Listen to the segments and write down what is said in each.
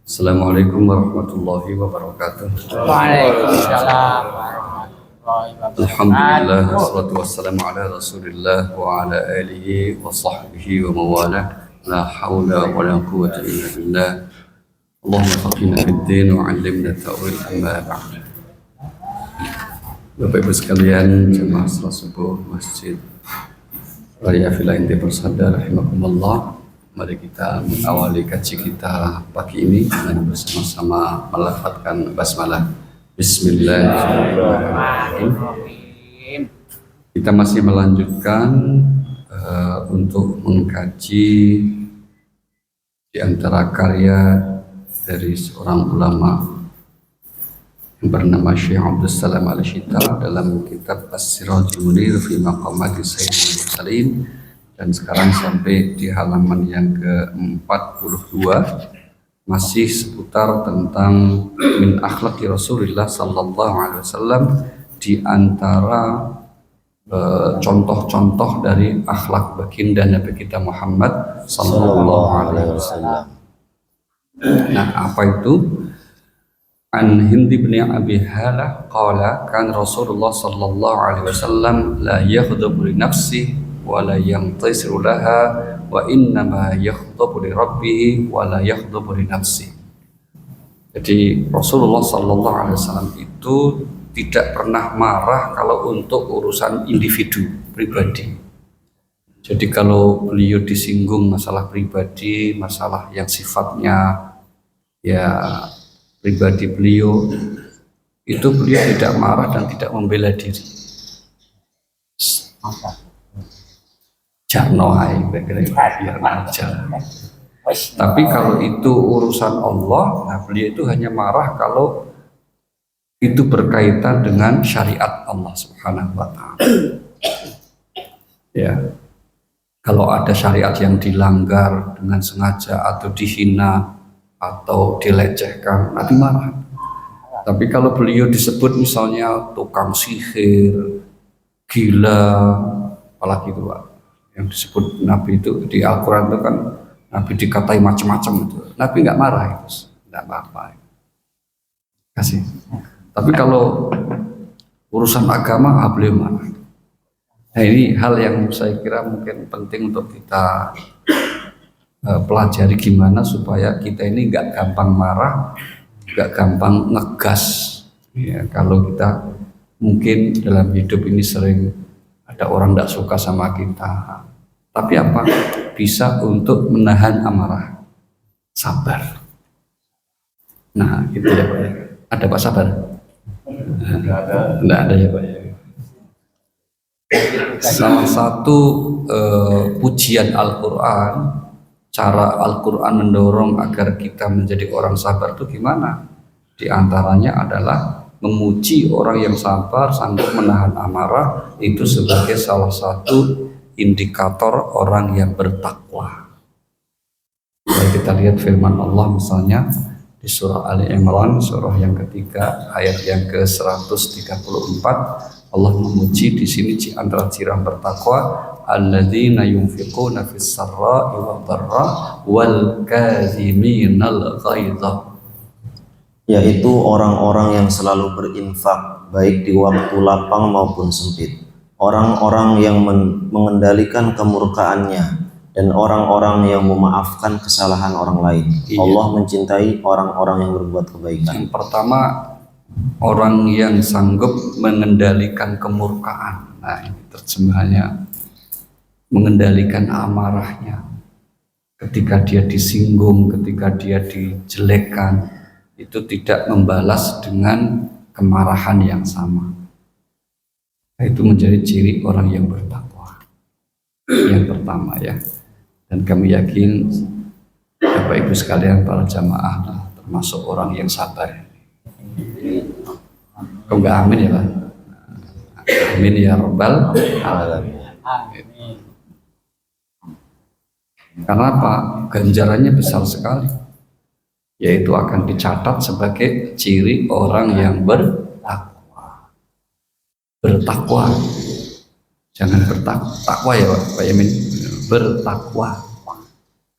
Assalamualaikum warahmatullahi wabarakatuh. Waalaikumsalam warahmatullahi wabarakatuh. Alhamdulillah wassalatu wassalamu ala Rasulillah wa ala alihi wa sahbihi wa mawalah. La haula wa la quwwata illa billah. Allahumma faqihna fid din wa 'allimna ta'wil amma ba'd. Bapak Ibu sekalian, jemaah salat subuh Masjid Raya Villa Inti Persada rahimakumullah. Mari kita mengawali kaji kita pagi ini dengan bersama-sama melafadzkan basmalah. Bismillahirrahmanirrahim. Kita masih melanjutkan untuk mengkaji di antara karya dari seorang ulama yang bernama Syekh Abdul Salam Al-Syita dalam kitab As-Sirajul Munir fi Maqamati Sayyidil Mursalin. Dan sekarang sampai di halaman yang ke-42 masih seputar tentang min akhlaqi Rasulullah sallallahu alaihi wasallam, di antara contoh-contoh dari akhlak baginda Nabi kita Muhammad sallallahu alaihi wasallam. Nah, apa itu? An Hindi bin Abi Halah qala kan Rasulullah sallallahu alaihi wasallam la yaghdabu li nafsihi wala yantasiru laha wa innama yakhdabu li rabbih wala yakhdabu li nafsi. Jadi Rasulullah sallallahu alaihi wasallam itu tidak pernah marah kalau untuk urusan individu pribadi. Jadi kalau beliau disinggung masalah pribadi, masalah yang sifatnya ya pribadi beliau, itu beliau tidak marah dan tidak membela diri. Jarno hai, biar aja. Tapi kalau itu urusan Allah, nah beliau itu hanya marah kalau itu berkaitan dengan syariat Allah Subhanahu wa Ta'ala. Ya, kalau ada syariat yang dilanggar dengan sengaja atau dihina atau dilecehkan, Nabi marah. Tapi kalau beliau disebut misalnya tukang sihir, gila, apalagi itu Pak, yang disebut Nabi itu di Al-Quran itu kan Nabi dikatai macam-macam itu, Nabi nggak marah itu, nggak apa-apa. Kasih. Tapi kalau urusan agama, beliau marah. Nah, ini hal yang saya kira mungkin penting untuk kita pelajari gimana supaya kita ini nggak gampang marah, nggak gampang ngegas. Ya, kalau kita mungkin dalam hidup ini sering ada orang tidak suka sama kita, tapi apa? Bisa untuk menahan amarah, sabar. Nah, gitu ya Pak. Ada Pak sabar? Tidak ada ya Pak. Salah satu pujian Al-Quran, cara Al-Quran mendorong agar kita menjadi orang sabar itu gimana? Di antaranya adalah memuji orang yang sabar, sanggup menahan amarah, itu sebagai salah satu indikator orang yang bertakwa. Kalau kita lihat firman Allah misalnya di surah Ali Imran, surah yang ketiga, ayat yang ke-134, Allah memuji di sini di antara ciri orang bertakwa, alladzina yunfiquna fis sarra'i wad dharra wal kadhiminal ghaidha, yaitu orang-orang yang selalu berinfak baik di waktu lapang maupun sempit, orang-orang yang mengendalikan kemurkaannya, dan orang-orang yang memaafkan kesalahan orang lain. Iya. Allah mencintai orang-orang yang berbuat kebaikan. Yang pertama, orang yang sanggup mengendalikan kemurkaan. Nah, ini terjemahannya, mengendalikan amarahnya. Ketika dia disinggung, ketika dia dijelekkan, itu tidak membalas dengan kemarahan yang sama. Nah, itu menjadi ciri orang yang bertakwa. Yang pertama ya. Dan kami yakin Bapak Ibu sekalian para jamaah termasuk orang yang sabar. Kau enggak amin ya Pak? Amin ya Rabbal alamin. Karena apa? Ganjarannya besar sekali, yaitu akan dicatat sebagai ciri orang yang bertakwa. Bertakwa, jangan bertakwa ya Pak Yamin, bertakwa.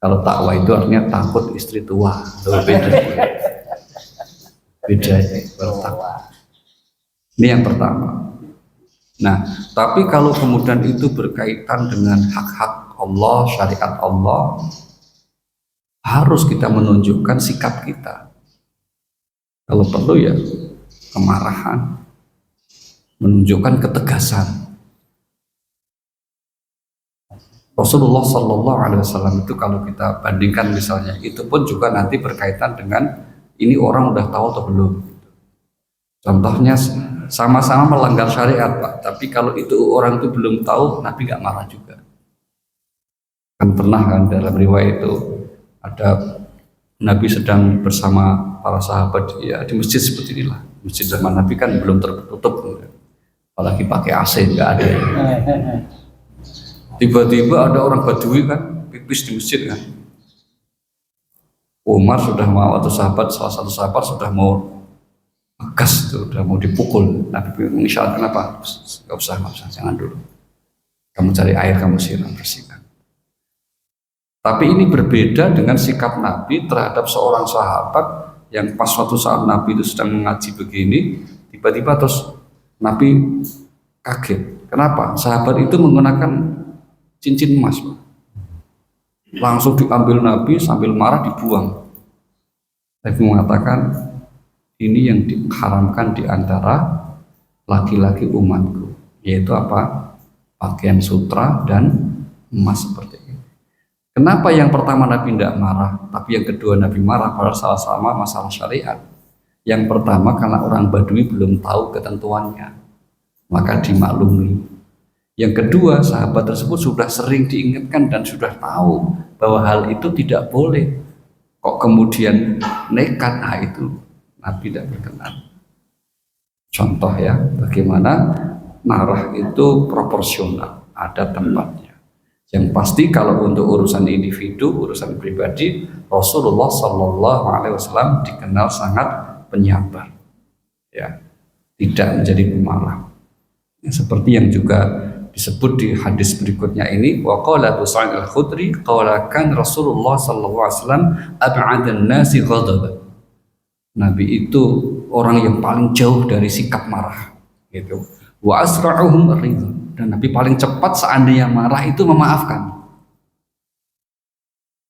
Kalau takwa itu artinya takut istri tua. Tuh, beda. Beda bertakwa. Ini yang pertama. Nah, tapi kalau kemudian itu berkaitan dengan hak-hak Allah, syariat Allah, harus kita menunjukkan sikap kita. Kalau perlu ya kemarahan, menunjukkan ketegasan. Rasulullah Shallallahu Alaihi Wasallam itu kalau kita bandingkan misalnya, itu pun juga nanti berkaitan dengan ini orang udah tahu atau belum. Contohnya sama-sama melanggar syariat Pak, tapi kalau itu orang itu belum tahu, Nabi nggak marah juga. Kan pernah kan dalam riwayat itu ada Nabi sedang bersama para sahabat ya di masjid seperti inilah. Masjid zaman Nabi kan belum tertutup, apalagi pakai AC nggak ada. Ya. Tiba-tiba ada orang Badui kan pipis di masjid kan. Umar sudah mau atau salah satu sahabat sudah mau gas itu, sudah mau dipukul. Nabi mengisyaratkan kenapa? Nggak usah, jangan dulu. Kamu cari air, kamu siram, bersihkan. Tapi ini berbeda dengan sikap Nabi terhadap seorang sahabat yang pas suatu saat Nabi itu sedang mengaji begini, tiba-tiba terus Nabi kaget. Kenapa? Sahabat itu menggunakan cincin emas, langsung diambil Nabi sambil marah dibuang. Nabi mengatakan ini yang diharamkan di antara laki-laki umatku, yaitu apa? Pakaian sutra dan emas seperti ini. Kenapa yang pertama Nabi tidak marah, tapi yang kedua Nabi marah? Padahal sama-sama masalah syariat. Yang pertama karena orang Badui belum tahu ketentuannya, maka dimaklumi. Yang kedua, sahabat tersebut sudah sering diingatkan dan sudah tahu bahwa hal itu tidak boleh. Kok kemudian nekat? Nah itu Nabi tidak berkenan. Contoh ya, bagaimana marah itu proporsional, ada tempatnya. Yang pasti kalau untuk urusan individu, urusan pribadi, Rasulullah Shallallahu Alaihi Wasallam dikenal sangat penyabar, ya, tidak menjadi pemarah. Ya, seperti yang juga disebut di hadis berikutnya ini, wa qala Abu Sa'id Al-Khudri qala kan Rasulullah sallallahu alaihi wasallam ab'adan nasi ghadaban. Nabi itu orang yang paling jauh dari sikap marah gitu. Wa asra'uhum ridha, dan Nabi paling cepat seandainya marah itu memaafkan.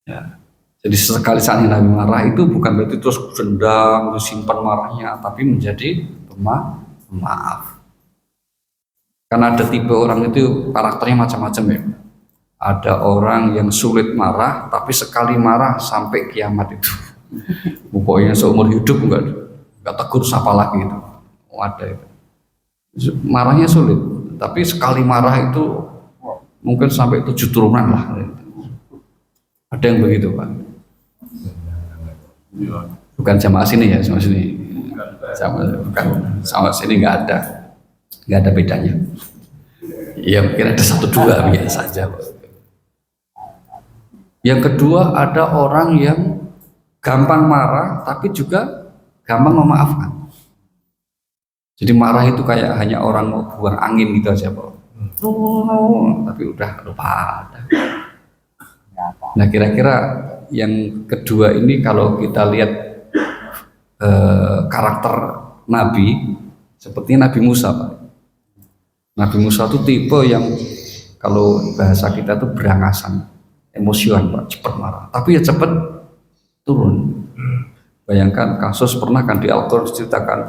Ya. Jadi sekali seandainya Nabi marah itu bukan berarti terus dendam, simpan marahnya, tapi menjadi pemaaf. Karena ada tipe orang itu karakternya macam-macam ya. Ada orang yang sulit marah, tapi sekali marah sampai kiamat itu. Pokoknya seumur hidup enggak tegur sapa lagi itu. Ada itu. Marahnya sulit, tapi sekali marah itu mungkin sampai 7 turunan lah. Ada yang begitu Pak. Bukan jamaah sini ya, sama sini. Sama sini nggak ada bedanya. Ya mungkin ada 1-2 biasa saja. Yang kedua, ada orang yang gampang marah tapi juga gampang memaafkan. Jadi marah itu kayak hanya orang mau buang angin gitu aja Pak. Tapi udah lupa. Nah kira-kira yang kedua ini kalau kita lihat karakter Nabi, seperti Nabi Musa Pak. Nabi Musa itu tipe yang kalau bahasa kita tuh berangasan, emosioan Pak, cepat marah, tapi ya cepat turun. Bayangkan kasus pernah kan di Al-Quran diceritakan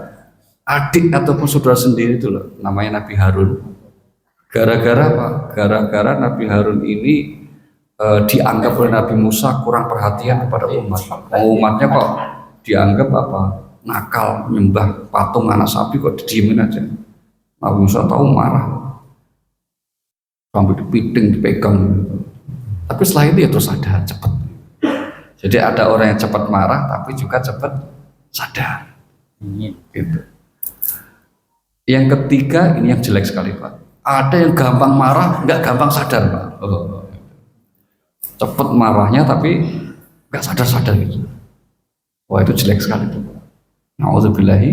adik ataupun saudara sendiri itu loh, namanya Nabi Harun. Gara-gara apa? Gara-gara Nabi Harun ini dianggap oleh Nabi Musa kurang perhatian kepada umat. Umatnya kok dianggap apa? Nakal, menyembah patung anak sapi kok didiemin aja. Nabi Musa tahu marah, sampai dipiting, dipegang. Tapi setelah itu ya terus sadar cepat. Jadi ada orang yang cepat marah, tapi juga cepat sadar. Gitu. Yang ketiga ini yang jelek sekali Pak. Ada yang gampang marah, nggak gampang sadar Pak. Cepat marahnya tapi nggak sadar-sadar gitu. Wah itu jelek sekali Pak. Na'udzubillahi.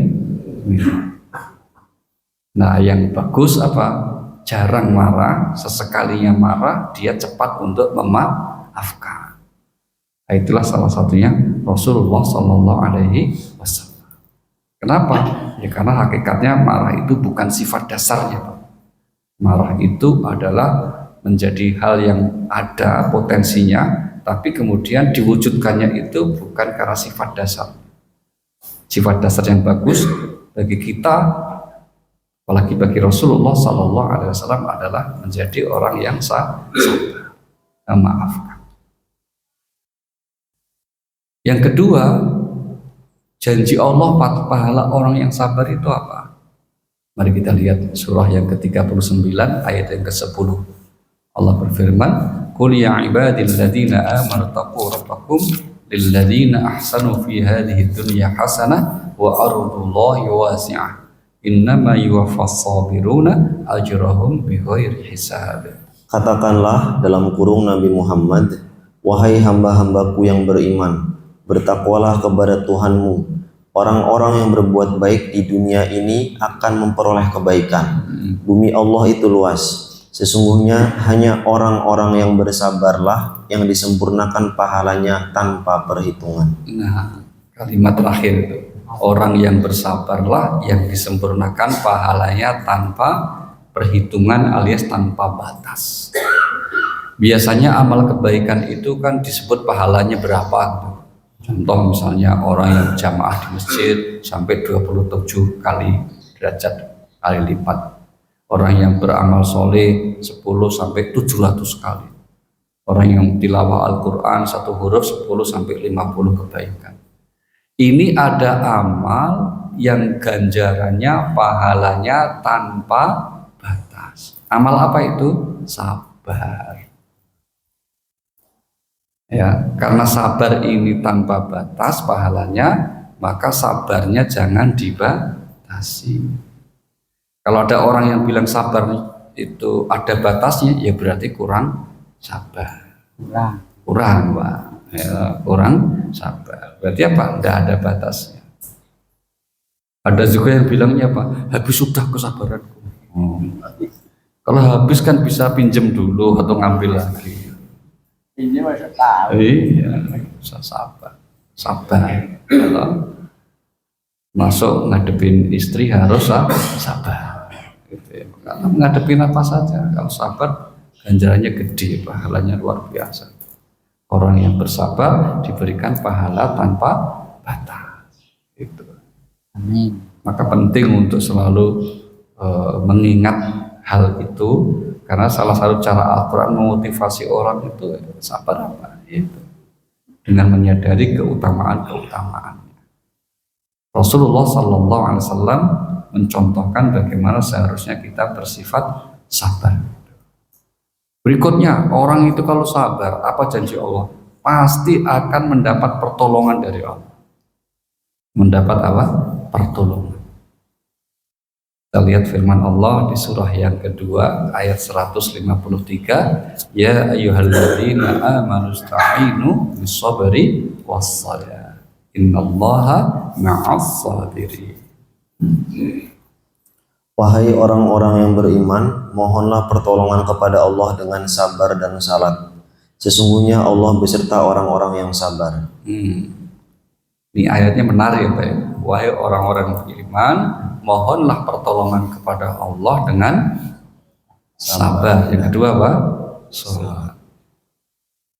Nah yang bagus apa? Jarang marah, sesekalinya marah dia cepat untuk memaafkan. Nah, itulah salah satunya Rasulullah Shallallahu Alaihi Wasallam. Kenapa? Ya karena hakikatnya marah itu bukan sifat dasarnya, Pak. Marah itu adalah menjadi hal yang ada potensinya, tapi kemudian diwujudkannya itu bukan karena sifat dasar. Sifat dasar yang bagus bagi kita, apalagi bagi Rasulullah Sallallahu Alaihi Wasallam adalah menjadi orang yang sabar, memaafkan. Yang kedua, janji Allah pahala orang yang sabar itu apa? Mari kita lihat surah yang ke-39 ayat yang ke-10. Allah berfirman, "Qul ya ibadilladzina amanu taqu rabbakum lilladzina ahsanu fi hadhihi dunya hasanah wa ardullahi wasi'ah. Innama yuwaffas sabiruna ajrahum bighairi hisab." Katakanlah dalam kurung Nabi Muhammad, wahai hamba-hambaku yang beriman, bertakwalah kepada Tuhanmu. Orang-orang yang berbuat baik di dunia ini akan memperoleh kebaikan. Bumi Allah itu luas. Sesungguhnya hanya orang-orang yang bersabarlah yang disempurnakan pahalanya tanpa perhitungan. Nah, kalimat terakhir itu, orang yang bersabarlah yang disempurnakan pahalanya tanpa perhitungan alias tanpa batas. Biasanya amal kebaikan itu kan disebut pahalanya berapa. Contoh misalnya orang yang jamaah di masjid sampai 27 kali derajat kali lipat. Orang yang beramal soleh 10 sampai 700 kali. Orang yang tilawah Al-Quran satu huruf 10 sampai 50 kebaikan. Ini ada amal yang ganjarannya pahalanya tanpa batas. Amal apa itu? Sabar. Ya, karena sabar ini tanpa batas pahalanya, maka sabarnya jangan dibatasi. Kalau ada orang yang bilang sabar itu ada batasnya, ya berarti kurang sabar. Kurang, Pak. Ya, kurang sabar. Berarti apa? Tidak ada batasnya. Ada juga yang bilangnya apa? Habis sudah kesabaranku. Kalau habis kan bisa pinjem dulu atau ngambil lagi. Ini masuk tahu. Iya, bisa sabar. Kalau masuk ngadepin istri harus sabar. Gitu ya. Karena ngadepin apa saja, kalau sabar ganjarannya gede, pahalanya luar biasa. Orang yang bersabar diberikan pahala tanpa batas. Gitu. Amin. Maka penting untuk selalu mengingat hal itu. Karena salah satu cara Al-Quran memotivasi orang itu sabar apa? Itu dengan menyadari keutamaan-keutamaannya. Rasulullah Sallallahu Alaihi Wasallam mencontohkan bagaimana seharusnya kita bersifat sabar. Berikutnya, orang itu kalau sabar, apa janji Allah? Pasti akan mendapat pertolongan dari Allah. Mendapat apa? Pertolongan. Kita lihat firman Allah di surah yang kedua ayat 153, ya ayyuhalladzina amanu ista'inu bis-sabri was-salah innallaha ma'as sabirin. Wahai orang-orang yang beriman, mohonlah pertolongan kepada Allah dengan sabar dan salat. Sesungguhnya Allah beserta orang-orang yang sabar. Ini ayatnya menarik ya Pak. Wahai orang-orang yang beriman, mohonlah pertolongan kepada Allah dengan sabar. Yang kedua apa? Salat.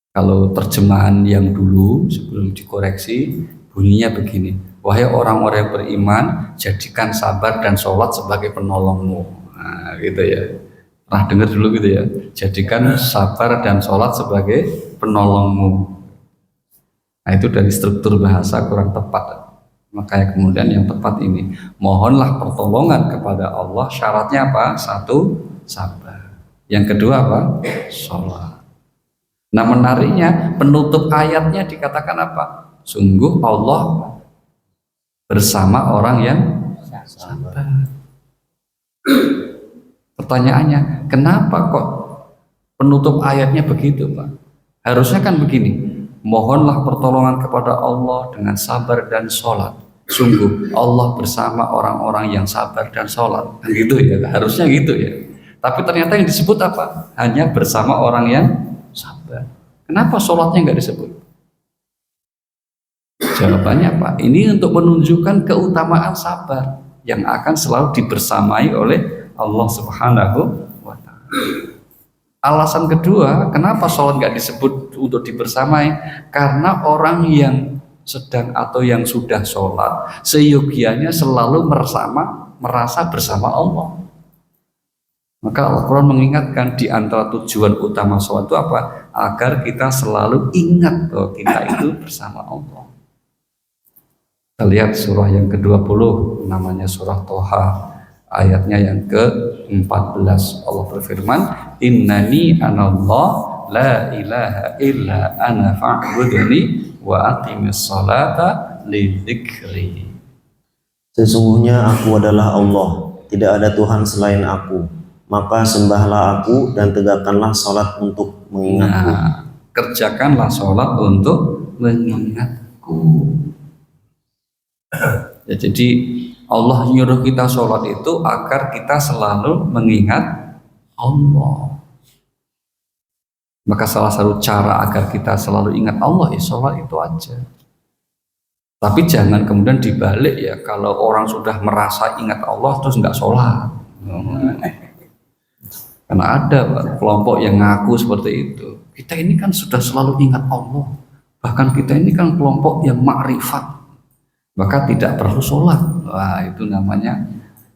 Kalau terjemahan yang dulu sebelum dikoreksi bunyinya begini: wahai orang-orang yang beriman, jadikan sabar dan sholat sebagai penolongmu. Nah, gitu ya. Pernah dengar dulu gitu ya? Jadikan sabar dan sholat sebagai penolongmu. Nah, itu dari struktur bahasa kurang tepat. Makanya kemudian yang tepat ini, mohonlah pertolongan kepada Allah. Syaratnya apa? Satu, sabar. Yang kedua apa? Sholat. Nah, menariknya penutup ayatnya dikatakan apa? Sungguh Allah bersama orang yang sabar. Pertanyaannya, kenapa kok penutup ayatnya begitu, Pak? Harusnya kan begini, mohonlah pertolongan kepada Allah dengan sabar dan sholat. Sungguh Allah bersama orang-orang yang sabar dan sholat. Kan gitu ya, harusnya gitu ya. Tapi ternyata yang disebut apa? Hanya bersama orang yang sabar. Kenapa sholatnya nggak disebut? Jawabannya apa? Ini untuk menunjukkan keutamaan sabar yang akan selalu dibersamai oleh Allah Subhanahu wa Ta'ala. Alasan kedua, kenapa sholat nggak disebut untuk dibersamai? Karena orang yang sedang atau yang sudah sholat, seyogianya selalu merasa bersama Allah. Maka Al-Quran mengingatkan di antara tujuan utama sholat itu apa? Agar kita selalu ingat bahwa kita itu bersama Allah. Kita lihat surah yang ke-20, namanya surah Toha, ayatnya yang ke-14. Allah berfirman, Innani anallah la ilaha illa ana fa'buduni wa aqimis salata lidzikri. Sesungguhnya aku adalah Allah, tidak ada Tuhan selain aku. Maka sembahlah aku dan tegakkanlah salat untuk mengingatku. Nah, kerjakanlah salat untuk mengingatku. Ya, jadi Allah nyuruh kita sholat itu agar kita selalu mengingat Allah. Maka salah satu cara agar kita selalu ingat Allah ya sholat itu aja. Tapi jangan kemudian dibalik ya, kalau orang sudah merasa ingat Allah terus nggak sholat. Karena ada kelompok yang ngaku seperti itu. Kita ini kan sudah selalu ingat Allah. Bahkan kita ini kan kelompok yang makrifat, maka tidak perlu sholat. Wah, itu namanya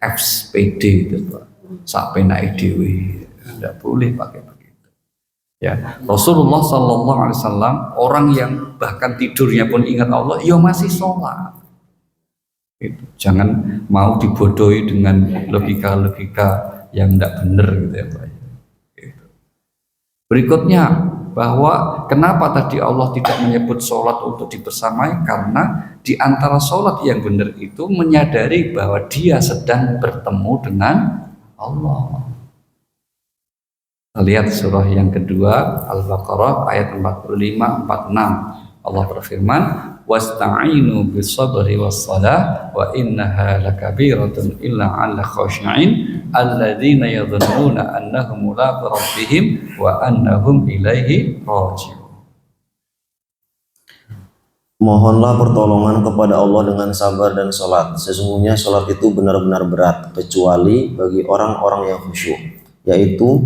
FPD itu Pak. Sakpenai dewi. Tidak boleh pakai begitu. Ya, Rasulullah Sallallahu Alaihi Wasallam orang yang bahkan tidurnya pun ingat Allah, ya masih sholat. Itu. Jangan mau dibodohi dengan logika-logika yang tidak benar gitu ya Pak. Gitu. Berikutnya, bahwa kenapa tadi Allah tidak menyebut sholat untuk dibersamai, karena di antara sholat yang benar itu menyadari bahwa dia sedang bertemu dengan Allah. Lihat surah yang kedua Al-Baqarah ayat 45-46. Allah berfirman, wasta'inu bis-sabri was-salah wa innaha lakabiratun illa 'alal khashi'in alladzina yadhunnuna annahum mulaqu rabbihim wa annahum ilaihi raji'un. Mohonlah pertolongan kepada Allah dengan sabar dan sholat. Sesungguhnya sholat itu benar-benar berat, kecuali bagi orang-orang yang khusyuk, yaitu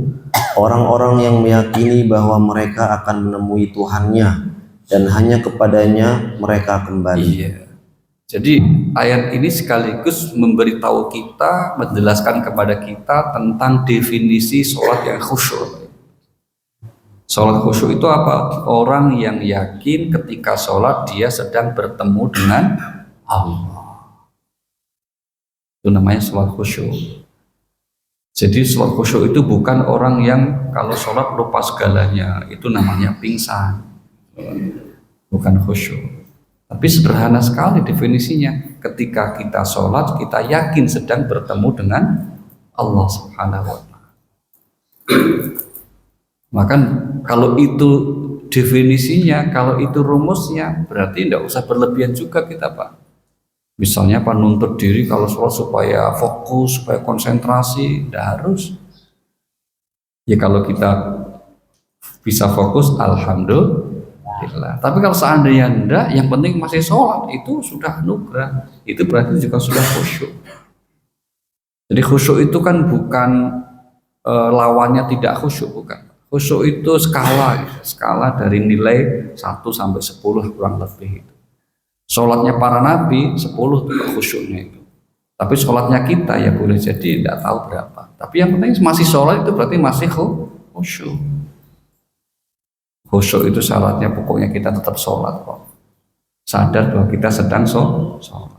orang-orang yang meyakini bahwa mereka akan menemui Tuhannya dan hanya kepadanya mereka kembali. Iya. Jadi ayat ini sekaligus memberitahu kita, menjelaskan kepada kita tentang definisi sholat yang khusyuk. Sholat khusyuk itu apa? Orang yang yakin ketika sholat dia sedang bertemu dengan Allah. Itu namanya sholat khusyuk. Jadi sholat khusyuk itu bukan orang yang kalau sholat lupa segalanya, itu namanya pingsan. Bukan khusyuk. Tapi sederhana sekali definisinya. Ketika kita sholat, kita yakin sedang bertemu dengan Allah Subhanahu wa Ta'ala. Maka kalau itu definisinya, kalau itu rumusnya, berarti tidak usah berlebihan juga kita Pak. Misalnya Pak nuntut diri kalau sholat supaya fokus, supaya konsentrasi, tidak harus. Ya kalau kita bisa fokus, alhamdulillah. Tapi kalau seandainya enggak, yang penting masih sholat, itu sudah anugerah. Itu berarti juga sudah khusyuk. Jadi khusyuk itu kan bukan lawannya tidak khusyuk, bukan. Khusyuk itu skala, skala dari nilai 1 sampai 10 kurang lebih. Sholatnya para nabi 10 itu khusyuknya itu. Tapi sholatnya kita ya boleh jadi tidak tahu berapa. Tapi yang penting masih sholat itu berarti masih khusyuk. Khusyuk itu syaratnya pokoknya kita tetap sholat kok. Sadar bahwa kita sedang sholat.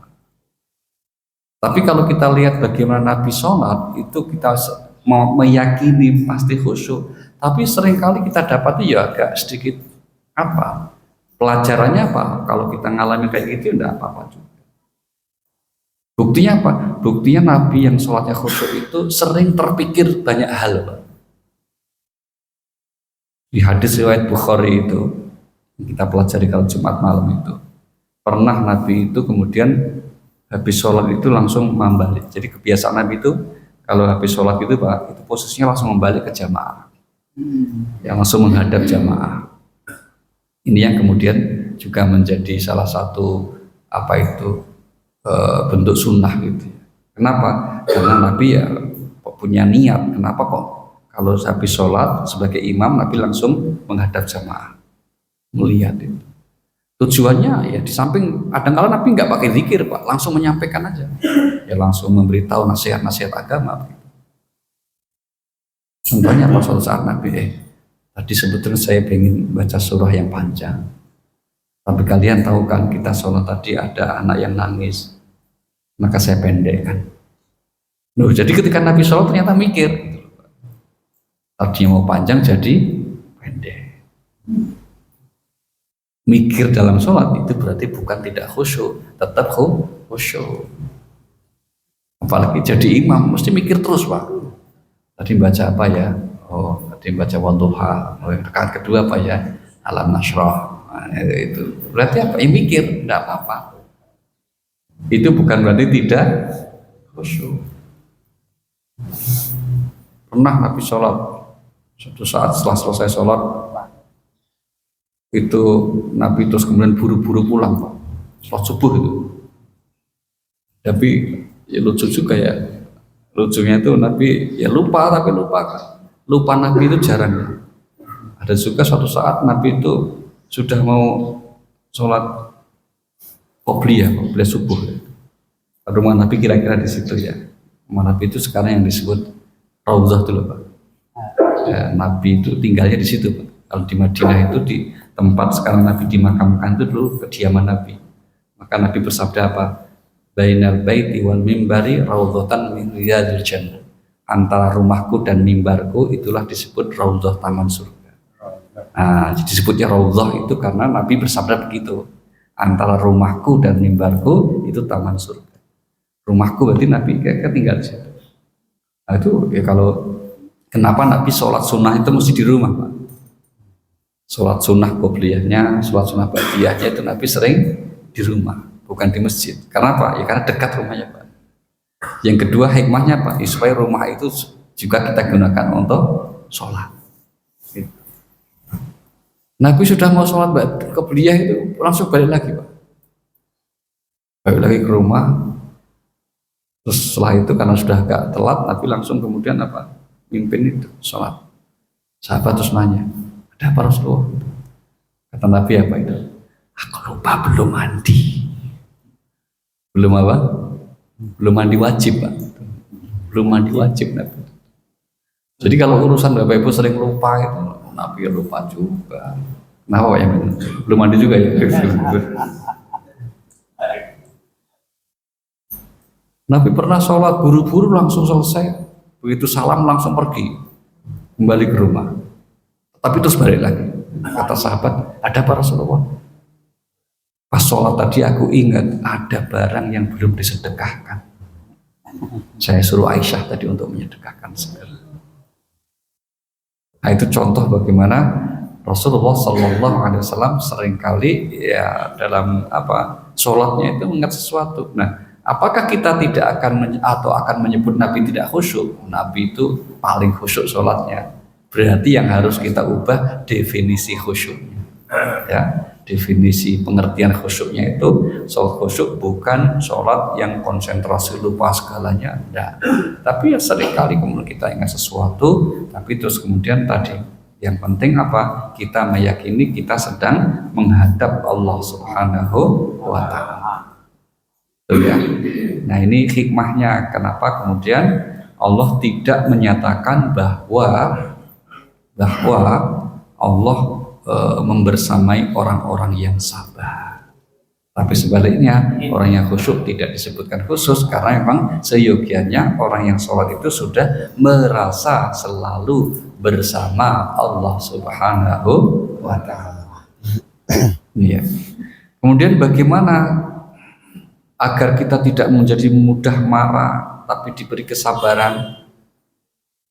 Tapi kalau kita lihat bagaimana Nabi sholat, itu kita meyakini pasti khusyuk. Tapi seringkali kita dapati ya agak sedikit apa? Pelajarannya apa? Kalau kita ngalami kayak gitu enggak apa-apa juga. Buktinya apa? Buktinya Nabi yang sholatnya khusyuk itu sering terpikir banyak hal Pak. Di hadis riwayat Bukhari itu kita pelajari kalau Jumat malam itu, pernah Nabi itu kemudian habis sholat itu langsung membalik. Jadi kebiasaan Nabi itu kalau habis sholat itu Pak, itu posisinya langsung membalik ke jamaah, yang langsung menghadap jamaah. Ini yang kemudian juga menjadi salah satu bentuk sunnah gitu. Kenapa? Karena Nabi ya punya niat. Kenapa kok kalau habis sholat sebagai imam Nabi langsung menghadap jamaah melihat itu. Tujuannya ya di samping kadang-kala Nabi nggak pakai zikir Pak, langsung menyampaikan aja. Ya langsung memberitahu nasihat-nasihat agama. Contohnya pas suatu saat Nabi tadi sebetulnya saya ingin baca surah yang panjang. Tapi kalian tahu kan kita sholat tadi ada anak yang nangis. Maka saya pendekkan. Loh, jadi ketika Nabi sholat ternyata mikir. Tadinya mau panjang jadi pendek. Mikir dalam sholat itu berarti bukan tidak khusyuk, tetap khusyuk. Apalagi jadi imam mesti mikir terus Pak. Tadi baca apa ya? Oh, tadi baca wadduha. Oh, rakaat kedua apa ya? Alam nashrah. Nah, itu berarti apa? Ya mikir, tidak apa-apa. Itu bukan berarti tidak khusyuk. Pernah Nabi sholat suatu saat setelah selesai sholat itu Nabi terus kemudian buru-buru pulang Pak, sholat subuh itu. Tapi ya lucu juga ya, lucunya itu Nabi ya lupa kan. Lupa Nabi itu jarang. Ada juga suatu saat Nabi itu sudah mau sholat qobliyah subuh. Rumah Nabi kira-kira di situ ya. Rumah Nabi itu sekarang yang disebut Raudhah dulu Pak. Ya, Nabi itu tinggalnya di situ Pak. Kalau di Madinah itu di tempat sekarang Nabi dimakamkan itu dulu kediaman Nabi. Maka Nabi bersabda apa? Bainal baiti wal mimbari raudhatan min riyadil jannah. Antara rumahku dan mimbarku itulah disebut raudhah taman surga. Nah, disebutnya raudhah itu karena Nabi bersabda begitu. Antara rumahku dan mimbarku itu taman surga. Rumahku berarti Nabi tinggal di situ. Nah, itu ya kalau kenapa Nabi sholat sunnah itu mesti di rumah Pak. Sholat sunnah qobliyahnya, sholat sunnah ba'diyahnya itu Nabi sering di rumah, bukan di masjid. Karena apa? Ya karena dekat rumahnya Pak. Yang kedua hikmahnya Pak, supaya rumah itu juga kita gunakan untuk sholat. Nabi sudah mau sholat qobliyah itu langsung balik lagi Pak. Balik lagi ke rumah. Terus setelah itu karena sudah agak telat, Nabi langsung kemudian apa? Mimpin itu sholat. Sahabat terus nanya, ada apa Rasulullah? Kata Nabi apa itu? Aku lupa belum mandi. Belum apa? Belum mandi wajib Pak. Belum mandi wajib Nabi. Jadi kalau urusan Bapak Ibu sering lupa itu, Nabi lupa juga. Kenapa ya? Belum mandi juga ya? Nabi pernah sholat buru-buru langsung selesai. Begitu salam langsung pergi. Kembali ke rumah. Tapi terus balik lagi. Kata sahabat, ada apa Rasulullah? Pas sholat tadi aku ingat ada barang yang belum disedekahkan. Saya suruh Aisyah tadi untuk menyedekahkan segera. Nah, itu contoh bagaimana Rasulullah Sallallahu Alaihi Wasallam seringkali ya dalam sholatnya itu mengingat sesuatu. Nah, apakah kita tidak akan menyebut Nabi tidak khusyuk? Nabi itu paling khusyuk sholatnya. Berarti yang harus kita ubah definisi khusyuknya. Ya, definisi pengertian khusyuknya itu sholat khusyuk bukan sholat yang konsentrasi lupa segalanya, enggak. Tapi ya seringkali kemudian kita ingat sesuatu, tapi terus kemudian tadi yang penting apa? Kita meyakini kita sedang menghadap Allah Subhanahu wa Ta'ala. Ya. Nah ini hikmahnya kenapa kemudian Allah tidak menyatakan bahwa Allah membersamai orang-orang yang sabar. Tapi sebaliknya orang yang khusyuk tidak disebutkan khusus karena memang seyogianya orang yang sholat itu sudah merasa selalu bersama Allah Subhanahu wa Ta'ala. Ya. Kemudian bagaimana agar kita tidak menjadi mudah marah tapi diberi kesabaran,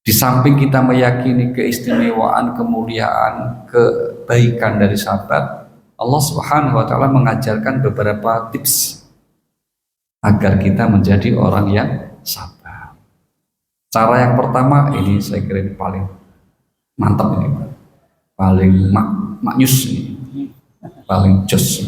di samping kita meyakini keistimewaan, kemuliaan, kebaikan dari sahabat, Allah Subhanahu wa Ta'ala mengajarkan beberapa tips agar kita menjadi orang yang sabar. Cara yang pertama ini saya kira ini paling mantap ini, paling maknyus ini, paling jos.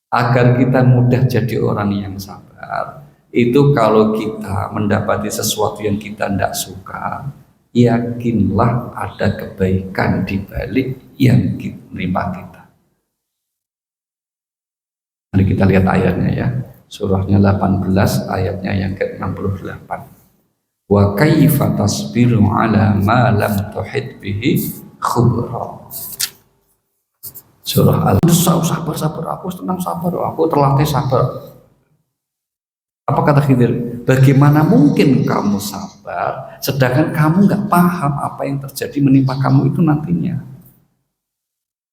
Agar kita mudah jadi orang yang sabar, itu kalau kita mendapati sesuatu yang kita tidak suka, yakinlah ada kebaikan di balik yang menimpa kita. Mari kita lihat ayatnya ya. Surahnya 18 ayatnya yang ke-68. Wa kaifa tasbiru ala ma lam tuhit bihi khubra. Surah sabar, aku tenang sabar, aku terlatih sabar. Apa kata Khidir? Bagaimana mungkin kamu sabar sedangkan kamu nggak paham apa yang terjadi menimpa kamu itu nantinya?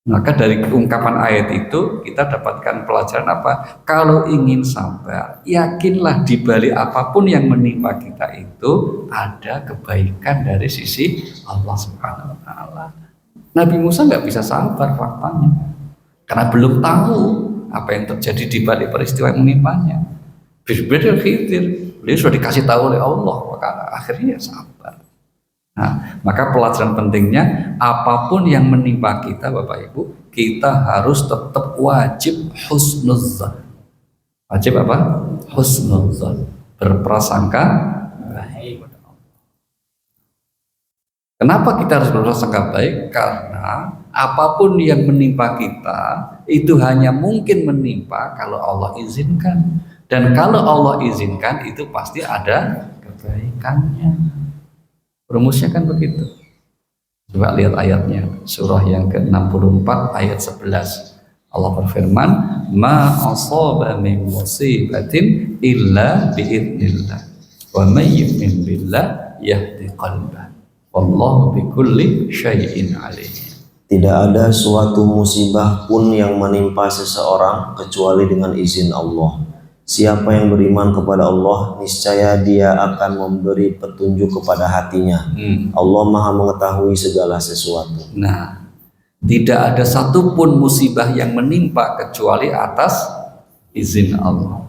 Maka dari ungkapan ayat itu kita dapatkan pelajaran apa? Kalau ingin sabar, yakinlah di balik apapun yang menimpa kita itu ada kebaikan dari sisi Allah Subhanahu wa taala. Nabi Musa nggak bisa sabar faktanya, karena belum tahu apa yang terjadi di balik peristiwa yang menimpanya. Berbeda Khidir, dia sudah dikasih tahu oleh Allah, maka akhirnya sabar. Nah, maka pelajaran pentingnya apapun yang menimpa kita, Bapak Ibu, kita harus tetap wajib husnuzan. Wajib apa? Husnuzan, berprasangka baik. Kenapa kita harus berprasangka baik? Karena apapun yang menimpa kita itu hanya mungkin menimpa kalau Allah izinkan, dan kalau Allah izinkan itu pasti ada kebaikannya. Rumusnya kan begitu. Coba lihat ayatnya, surah yang ke-64 ayat 11. Allah berfirman, ma asaba min musibatin illa biidznillah wa may yu'min billah yahdi qalbah wallahu bikulli syai'in alim. Tidak ada suatu musibah pun yang menimpa seseorang kecuali dengan izin Allah. Siapa yang beriman kepada Allah, niscaya dia akan memberi petunjuk kepada hatinya. Allah Maha mengetahui segala sesuatu. Nah, tidak ada satupun musibah yang menimpa kecuali atas izin Allah.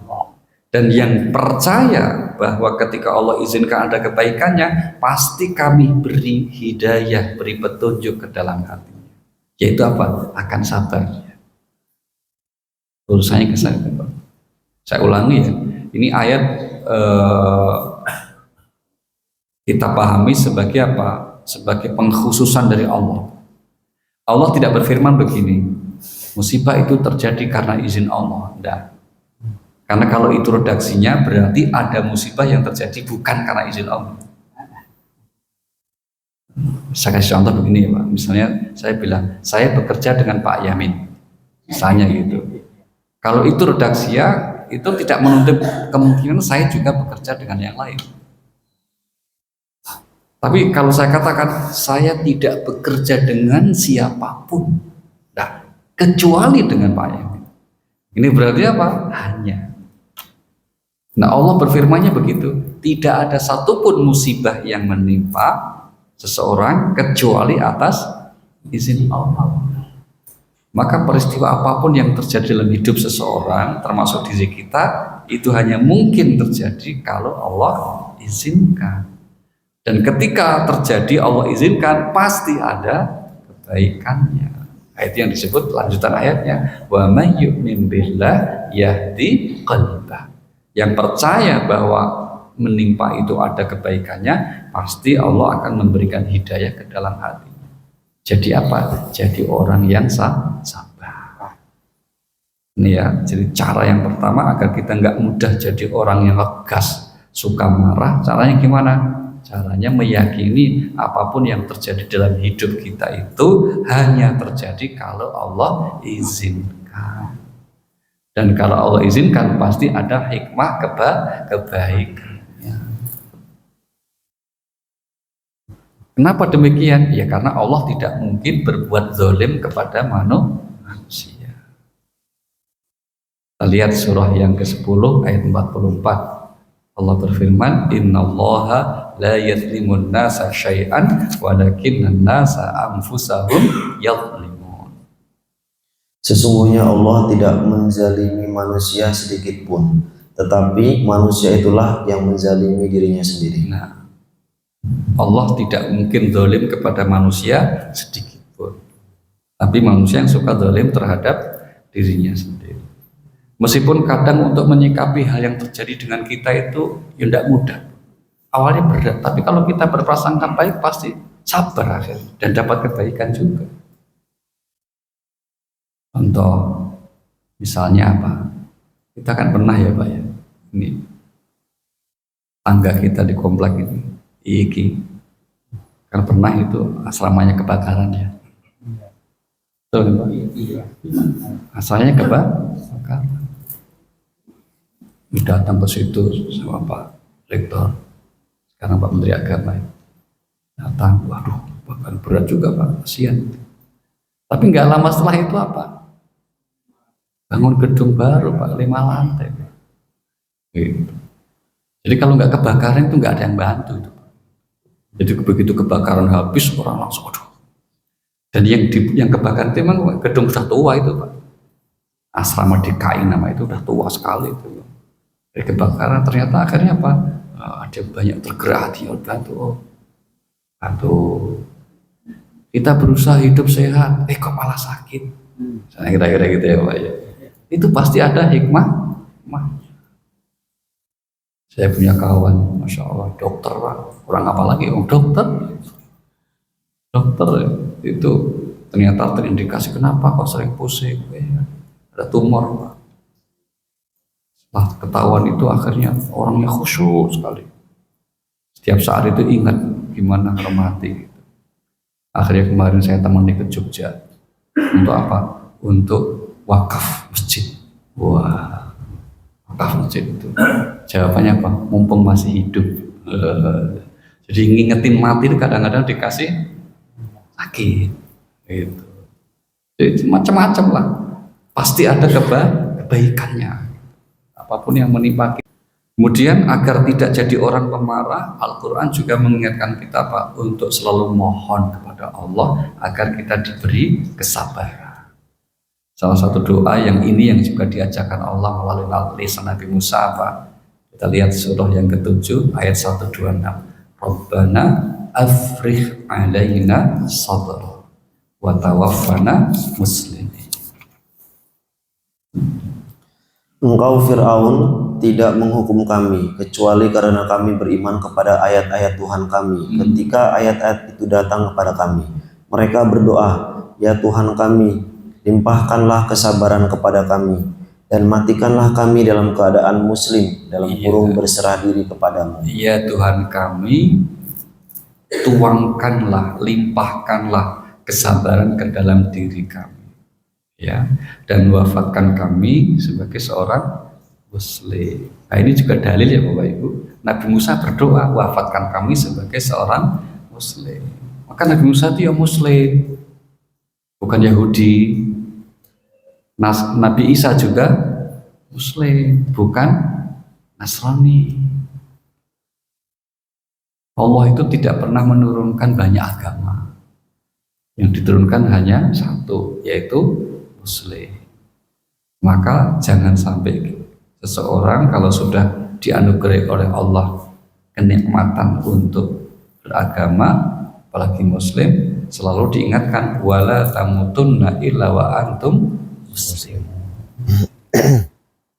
Dan yang percaya bahwa ketika Allah izinkan ada kebaikannya, pasti kami beri hidayah, beri petunjuk ke dalam hatinya. Yaitu apa? Akan sabar. Urusannya ke saya. Saya ulangi ya, ini ayat kita pahami sebagai apa? Sebagai pengkhususan dari Allah. Allah tidak berfirman begini, musibah itu terjadi karena izin Allah. Tidak. Karena kalau itu redaksinya berarti ada musibah yang terjadi bukan karena izin Allah. Saya kasih contoh begini ya Pak. Misalnya saya bilang, saya bekerja dengan Pak Yamin, misalnya gitu. Kalau itu redaksinya, itu tidak menutup kemungkinan saya juga bekerja dengan yang lain. Tapi kalau saya katakan saya tidak bekerja dengan siapapun, nah, kecuali dengan Pak Yamin, ini berarti apa? Hanya. Nah, Allah berfirmannya begitu, tidak ada satupun musibah yang menimpa seseorang kecuali atas izin Allah. Maka peristiwa apapun yang terjadi dalam hidup seseorang, termasuk diri kita, itu hanya mungkin terjadi kalau Allah izinkan. Dan ketika terjadi Allah izinkan, pasti ada kebaikannya. Itu yang disebut lanjutan ayatnya, wa may yu'min billah yahdi qalbah. Yang percaya bahwa menimpa itu ada kebaikannya, pasti Allah akan memberikan hidayah ke dalam hati. Jadi apa? Jadi orang yang sabar. Ini ya, jadi cara yang pertama agar kita nggak mudah jadi orang yang ngegas, suka marah. Caranya gimana? Caranya meyakini apapun yang terjadi dalam hidup kita itu hanya terjadi kalau Allah izinkan. Dan kalau Allah izinkan pasti ada hikmah kebaikannya. Kenapa demikian? Ya karena Allah tidak mungkin berbuat zalim kepada manusia. Kita lihat surah yang ke-10 ayat 44. Allah berfirman, innallaha la yadhlimun nasa syai'an walakinnan nasa anfusahum yadhlimun. Sesungguhnya Allah tidak menzalimi manusia sedikit pun, tetapi manusia itulah yang menzalimi dirinya sendiri. Nah, Allah tidak mungkin zalim kepada manusia sedikit pun. Tapi manusia yang suka zalim terhadap dirinya sendiri. Meskipun kadang untuk menyikapi hal yang terjadi dengan kita itu ya tidak mudah. Awalnya berat, tapi kalau kita berprasangka baik pasti sabar akhirnya dan dapat kebaikan juga. Contoh misalnya apa? Kita kan pernah ya Pak ya, ini tangga kita di komplek ini, iki kan pernah itu asramanya kebakaran ya. Betul Pak? Asalnya kebakaran. Datang ke situ sama Pak Rektor, sekarang Pak Menteri Agama datang, waduh bahkan berat juga Pak, kasihan. Tapi nggak lama setelah itu apa? Bangun gedung baru Pak, 5 lantai. Gitu. Jadi kalau nggak kebakaran itu nggak ada yang bantu itu. Jadi begitu kebakaran habis orang langsung aduh. Dan yang kebakaran itu memang gedung sudah tua itu Pak. Asrama DKI nama itu udah tua sekali itu. Dari kebakaran ternyata akhirnya apa? Ada banyak tergerak hati bantu. Kita berusaha hidup sehat, kok malah sakit. Saya kira-kira gitu ya Pak ya. Itu pasti ada hikmah. Saya punya kawan, masya Allah, dokter Pak. Kurang apa lagi? Dokter itu ternyata terindikasi kenapa kok sering pusing. Ada tumor Pak. Setelah ketahuan itu akhirnya orangnya khusyuk sekali. Setiap saat itu ingat gimana kalau mati. Akhirnya kemarin saya temani ke Jogja. Untuk apa? Untuk wakaf masjid. Wah, wakaf masjid itu. Jawabannya apa? Mumpung masih hidup. Jadi ngingetin mati itu kadang-kadang dikasih sakit. Gitu. Jadi macam-macam lah. Pasti ada kebaikannya. Apapun yang menimpa kita. Kemudian agar tidak jadi orang pemarah, Al-Quran juga mengingatkan kita Pak untuk selalu mohon kepada Allah agar kita diberi kesabaran. Salah satu doa yang ini yang juga diajarkan Allah melalui lisan Nabi Musa Pak. Kita lihat surah yang ke-7 ayat 126. Rabbana afrigh alaina sabra wa tawaffana muslimin. Engkau Fir'aun tidak menghukum kami kecuali karena kami beriman kepada ayat-ayat Tuhan kami ketika ayat-ayat itu datang kepada kami. Mereka berdoa, ya Tuhan kami, limpahkanlah kesabaran kepada kami dan matikanlah kami dalam keadaan muslim, dalam kurung berserah diri kepadamu. Ya Tuhan kami, tuangkanlah, limpahkanlah kesabaran ke dalam diri kami. Ya, dan wafatkan kami sebagai seorang muslim. Nah ini juga dalil ya Bapak Ibu. Nabi Musa berdoa wafatkan kami sebagai seorang muslim. Maka Nabi Musa itu ya muslim, bukan Yahudi. Nabi Isa juga muslim, bukan Nasrani. Allah itu tidak pernah menurunkan banyak agama. Yang diturunkan hanya satu, yaitu muslim. Maka jangan sampai seseorang kalau sudah dianugerahi oleh Allah kenikmatan untuk beragama, apalagi muslim, selalu diingatkan wala tamutunna illa wa antum muslim.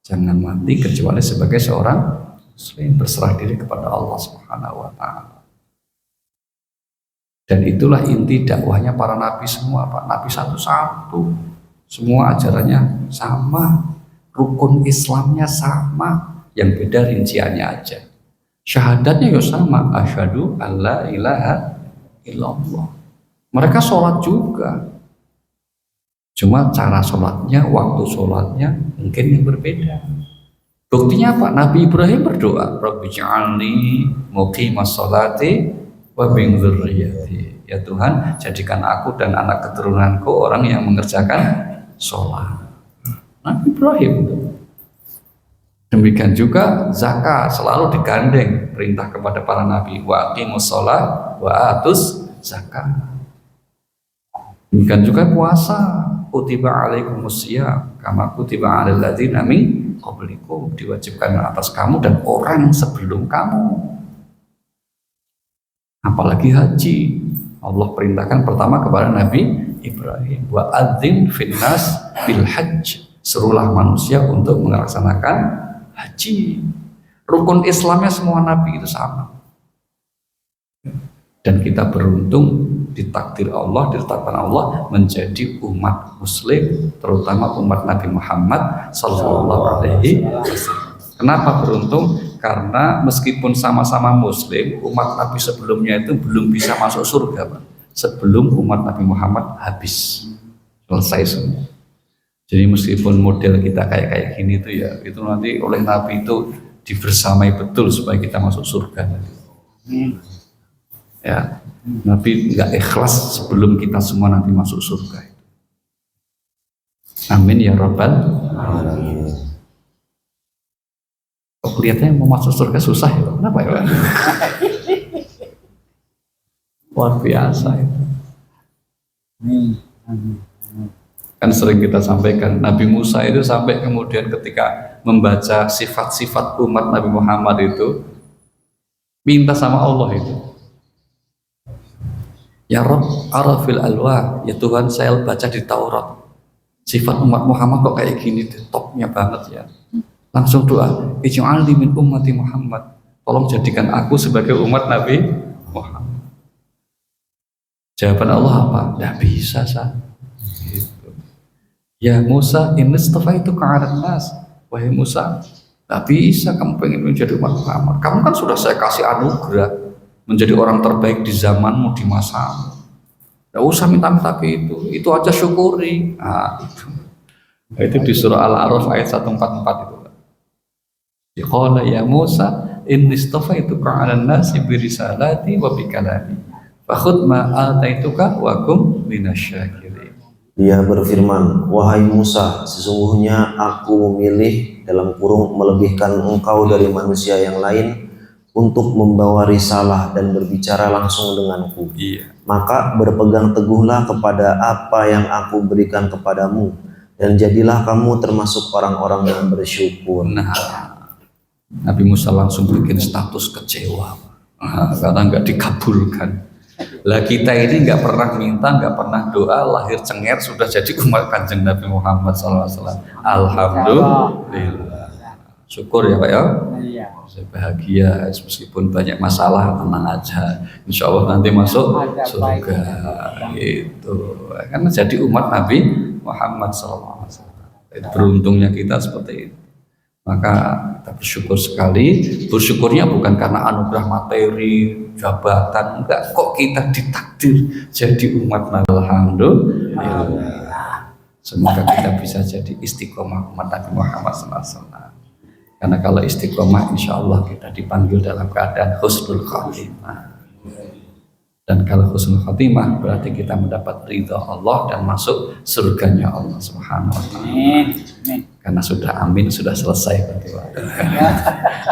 Jangan mati kecuali sebagai seorang muslim, berserah diri kepada Allah Subhanahu wa taala. Dan itulah inti dakwahnya para nabi semua Pak. Nabi satu-satu. Semua ajarannya sama, rukun Islamnya sama, yang beda rinciannya aja. Syahadatnya juga sama, asyhadu alla ilaha illallah. Mereka sholat juga, cuma cara sholatnya, waktu sholatnya mungkin yang berbeda. Buktinya apa? Nabi Ibrahim berdoa, Rabbi ja'alni muqimas sholati wa min dzurriyyati. Ya Tuhan, jadikan aku dan anak keturunanku orang yang mengerjakan sholat. Nabi Ibrahim itu. Demikian juga zakat selalu digandeng perintah kepada para nabi wa aqimus sholat wa atus zakat. Demikian juga puasa, kutiba alaikumus syiyam kama kutiba alal ladzina min qablikum, diwajibkan atas kamu dan orang sebelum kamu. Apalagi haji, Allah perintahkan pertama kepada Nabi Ibrahim. Wa adzim finnas bil hajj. Serulah manusia untuk melaksanakan haji. Rukun Islamnya semua nabi itu sama. Dan kita beruntung ditakdir Allah, ditetapkan Allah menjadi umat muslim, terutama umat Nabi Muhammad sallallahu alaihi wasallam. Kenapa beruntung? Karena meskipun sama-sama muslim, umat Nabi sebelumnya itu belum bisa masuk surga, Pak. Sebelum umat Nabi Muhammad habis, selesai semua. Jadi meskipun model kita kayak gini itu ya, itu nanti oleh Nabi itu dibersamai betul supaya kita masuk surga. Ya, Nabi nggak ikhlas sebelum kita semua nanti masuk surga. Amin ya Rabbal alamin. Kok kelihatannya mau masuk surga susah ya? Kenapa ya? Luar biasa itu. Kan sering kita sampaikan, Nabi Musa itu sampai kemudian ketika membaca sifat-sifat umat Nabi Muhammad itu minta sama Allah itu, ya Rabb arafil alwa, ya Tuhan saya baca di Taurat sifat umat Muhammad kok kayak gini, topnya banget ya. Langsung doa, ij'alni min ummati Muhammad, tolong jadikan aku sebagai umat Nabi Muhammad. Jawaban Allah apa? Tidak bisa sah. Ya Musa, innistafaitu ka'alan nas. Wahai Musa, tak bisa kamu pengen menjadi umat Muhammad. Kamu kan sudah saya kasih anugerah menjadi orang terbaik di zamanmu, di masamu. Tidak usah minta-minta itu aja syukuri. Nah, itu di surah Al-A'raf ayat 144 itu. Qala ya Musa, innistafaitu ka'alan nasi birisalati wa bikalami. Fakhudh ma ataituka wa kum minasyakirin. Dia berfirman, wahai Musa, sesungguhnya aku memilih dalam kurung melebihkan engkau dari manusia yang lain untuk membawa risalah dan berbicara langsung denganku. Maka berpegang teguhlah kepada apa yang aku berikan kepadamu dan jadilah kamu termasuk orang-orang yang bersyukur. Nah, Nabi Musa langsung bikin status kecewa karena nggak dikabulkan. Lah kita ini nggak pernah minta, nggak pernah doa, lahir cengar sudah jadi umat Kanjeng Nabi Muhammad SAW. Alhamdulillah. Syukur ya Pak ya. Saya bahagia meskipun banyak masalah, tenang aja. Insya Allah nanti masuk surga. Itu karena jadi umat Nabi Muhammad SAW. Beruntungnya kita seperti itu. Maka kita bersyukur sekali. Bersyukurnya bukan karena anugerah materi, jabatan, enggak, kok kita ditakdir jadi umat Nabi. Alhamdulillah. Semoga kita bisa jadi istiqomah umat Nabi Muhammad SAW. Karena kalau istiqomah, insya Allah kita dipanggil dalam keadaan husnul khatimah. Dan kalau husnul khatimah berarti kita mendapat ridha Allah dan masuk surganya Allah Subhanahu wa taala. Karena sudah amin, sudah selesai berarti.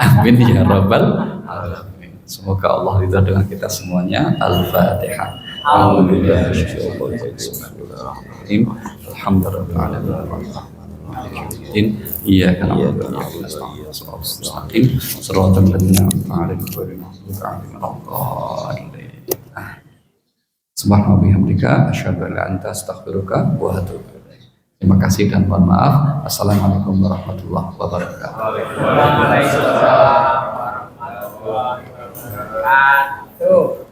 Amin ya Rabbal alamin. Semoga Allah ridha dengan kita semuanya. Al-Fatihah. Bismillahirrahmanirrahim. Alhamdulillah. Iyyaka na'budu wa iyyaka nasta'in. Shiratal ladzina an'amta 'alaihim ghairil maghdubi 'alaihim. Subhanallah bihamdika asyhadu an la ilaha illa anta astaghfiruka wa atubu ilaik. Terima kasih dan mohon maaf. Assalamualaikum warahmatullahi wabarakatuh. Waalaikumsalam warahmatullahi wabarakatuh.